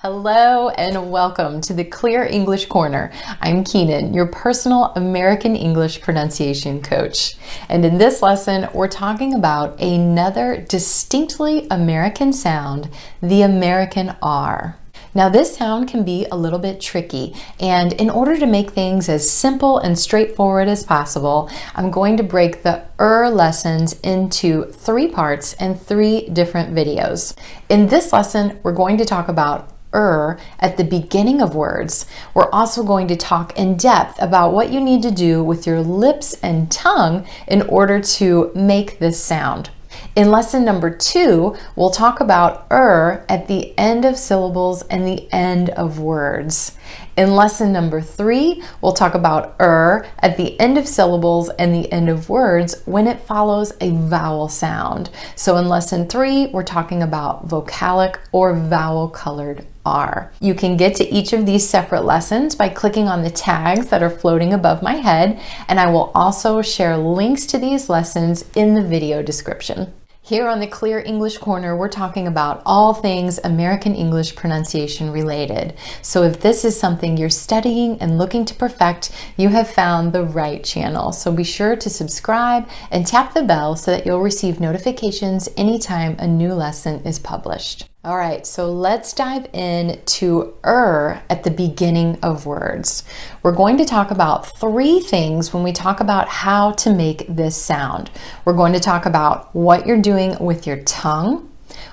Hello and welcome to the Clear English Corner. I'm Keenan, your personal American English pronunciation coach. And in this lesson, we're talking about another distinctly American sound, the American R. Now this sound can be a little bit tricky, and in order to make things as simple and straightforward as possible, I'm going to break the lessons into 3 parts and 3 different videos. In this lesson, we're going to talk about at the beginning of words. We're also going to talk in depth about what you need to do with your lips and tongue in order to make this sound. In lesson number 2, we'll talk about at the end of syllables and the end of words. In lesson number 3, we'll talk about at the end of syllables and the end of words when it follows a vowel sound. So in lesson 3, we're talking about vocalic or vowel colored R. You can get to each of these separate lessons by clicking on the tags that are floating above my head, and I will also share links to these lessons in the video description. Here on the Clear English Corner, we're talking about all things American English pronunciation related. So if this is something you're studying and looking to perfect, you have found the right channel. So be sure to subscribe and tap the bell so that you'll receive notifications anytime a new lesson is published. All right, so let's dive in to at the beginning of words. We're going to talk about 3 things when we talk about how to make this sound. We're going to talk about what you're doing with your tongue,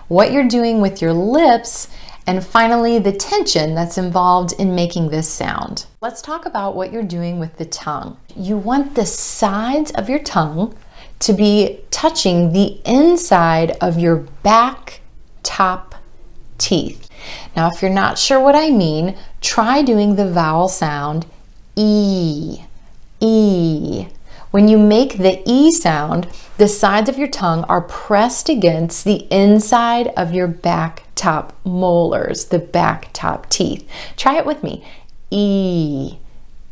what you're doing with your lips, and finally the tension that's involved in making this sound. Let's talk about what you're doing with the tongue. You want the sides of your tongue to be touching the inside of your back top teeth. Now, if you're not sure what I mean, try doing the vowel sound E, E. When you make the E sound, the sides of your tongue are pressed against the inside of your back top molars, the back top teeth. Try it with me. E,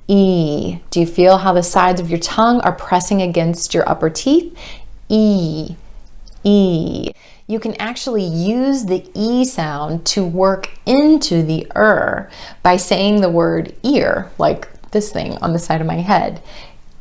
E. Do you feel how the sides of your tongue are pressing against your upper teeth? E, E. You can actually use the E sound to work into the by saying the word ear, like this thing on the side of my head.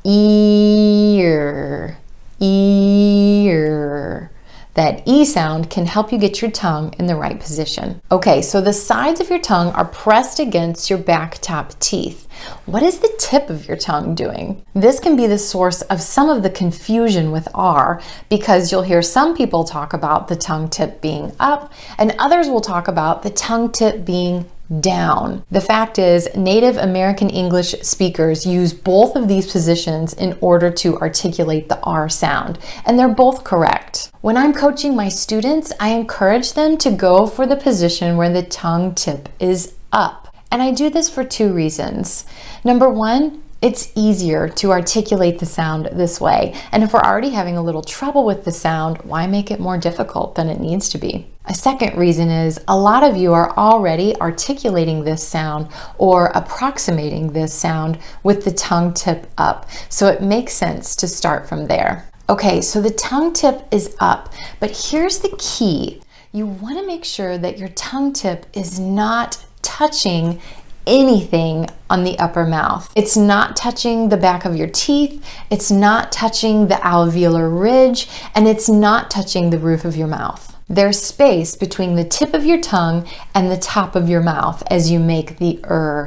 Ear, ear. That E sound can help you get your tongue in the right position. Okay, so the sides of your tongue are pressed against your back top teeth. What is the tip of your tongue doing? This can be the source of some of the confusion with R, because you'll hear some people talk about the tongue tip being up, and others will talk about the tongue tip being down. The fact is, native American English speakers use both of these positions in order to articulate the R sound, and they're both correct. When I'm coaching my students, I encourage them to go for the position where the tongue tip is up. And I do this for 2 reasons. Number 1, it's easier to articulate the sound this way. And if we're already having a little trouble with the sound, why make it more difficult than it needs to be? A second reason is a lot of you are already articulating this sound or approximating this sound with the tongue tip up. So it makes sense to start from there. Okay, so the tongue tip is up, but here's the key. You want to make sure that your tongue tip is not touching anything on the upper mouth. It's not touching the back of your teeth, it's not touching the alveolar ridge, and it's not touching the roof of your mouth. There's space between the tip of your tongue and the top of your mouth as you make the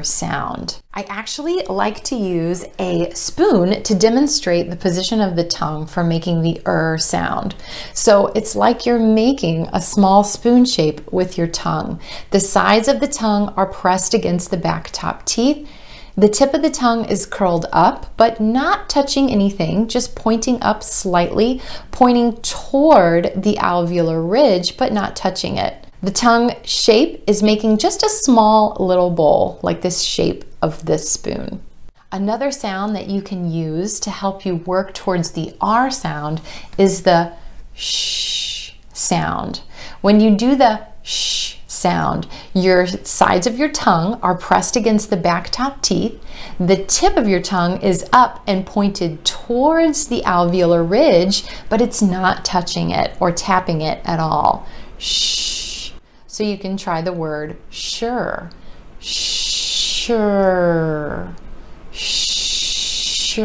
sound. I actually like to use a spoon to demonstrate the position of the tongue for making the sound. So it's like you're making a small spoon shape with your tongue. The sides of the tongue are pressed against the back top teeth. The tip of the tongue is curled up, but not touching anything, just pointing up slightly, pointing toward the alveolar ridge, but not touching it. The tongue shape is making just a small little bowl, like this shape of this spoon. Another sound that you can use to help you work towards the R sound is the sh sound. When you do the sh sound, your sides of your tongue are pressed against the back top teeth. The tip of your tongue is up and pointed towards the alveolar ridge, but it's not touching it or tapping it at all. Shh. So you can try the word sure. Sure. Sure.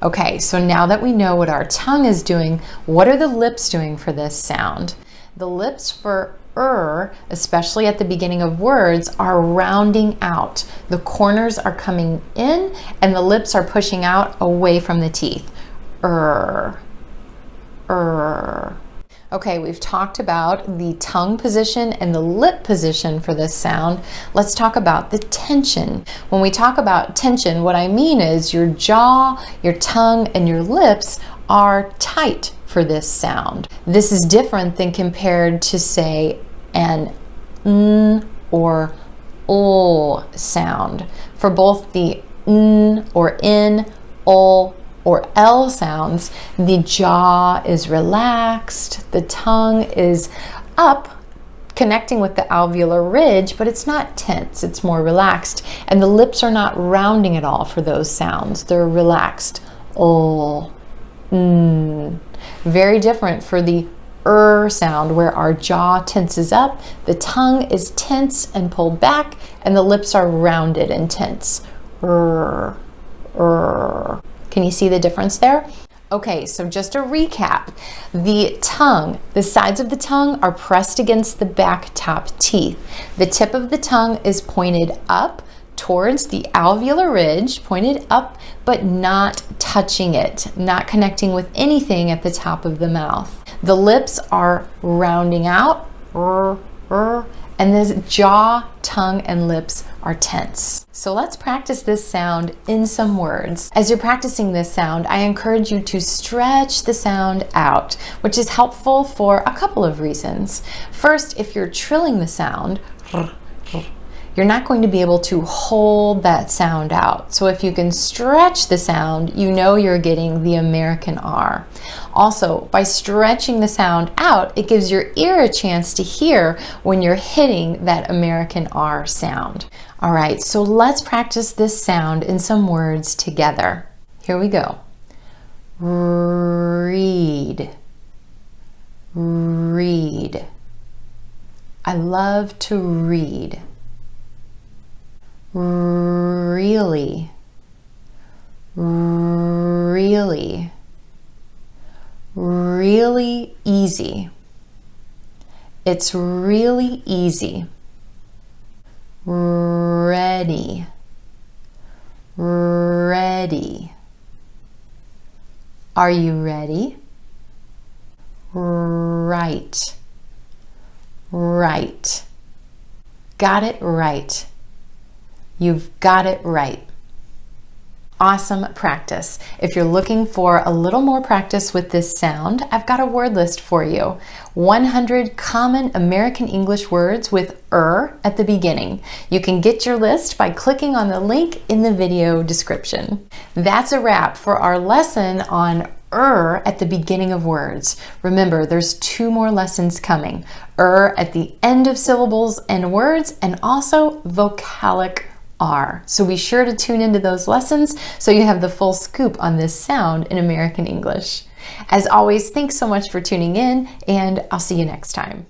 Okay, so now that we know what our tongue is doing, what are the lips doing for this sound? The lips for especially at the beginning of words, are rounding out. The corners are coming in and the lips are pushing out away from the teeth. Okay, we've talked about the tongue position and the lip position for this sound. Let's talk about the tension. When we talk about tension, what I mean is your jaw, your tongue, and your lips are tight for this sound. This is different than compared to, say, an n or ol sound. For both the n or in, ol, or L sounds, the jaw is relaxed, the tongue is up, connecting with the alveolar ridge, but it's not tense, it's more relaxed. And the lips are not rounding at all for those sounds. They're relaxed. Ol, n. Very different for the sound, where our jaw tenses up, the tongue is tense and pulled back, and the lips are rounded and tense. Can you see the difference there? Okay, so just a recap. The tongue, the sides of the tongue are pressed against the back top teeth. The tip of the tongue is pointed up towards the alveolar ridge, pointed up, but not touching it, not connecting with anything at the top of the mouth. The lips are rounding out, and the jaw, tongue, and lips are tense. So let's practice this sound in some words. As you're practicing this sound, I encourage you to stretch the sound out, which is helpful for a couple of reasons. First, if you're trilling the sound, you're not going to be able to hold that sound out. So if you can stretch the sound, you know you're getting the American R. Also, by stretching the sound out, it gives your ear a chance to hear when you're hitting that American R sound. All right, so let's practice this sound in some words together. Here we go. Read. Read. I love to read. Really, really, really easy. It's really easy. Ready, ready. Are you ready? Right, right. Got it right. You've got it right. Awesome practice. If you're looking for a little more practice with this sound, I've got a word list for you. 100 common American English words with at the beginning. You can get your list by clicking on the link in the video description. That's a wrap for our lesson on at the beginning of words. Remember, there's 2 more lessons coming. At the end of syllables and words, and also vocalic R. So be sure to tune into those lessons so you have the full scoop on this sound in American English. As always, thanks so much for tuning in, and I'll see you next time.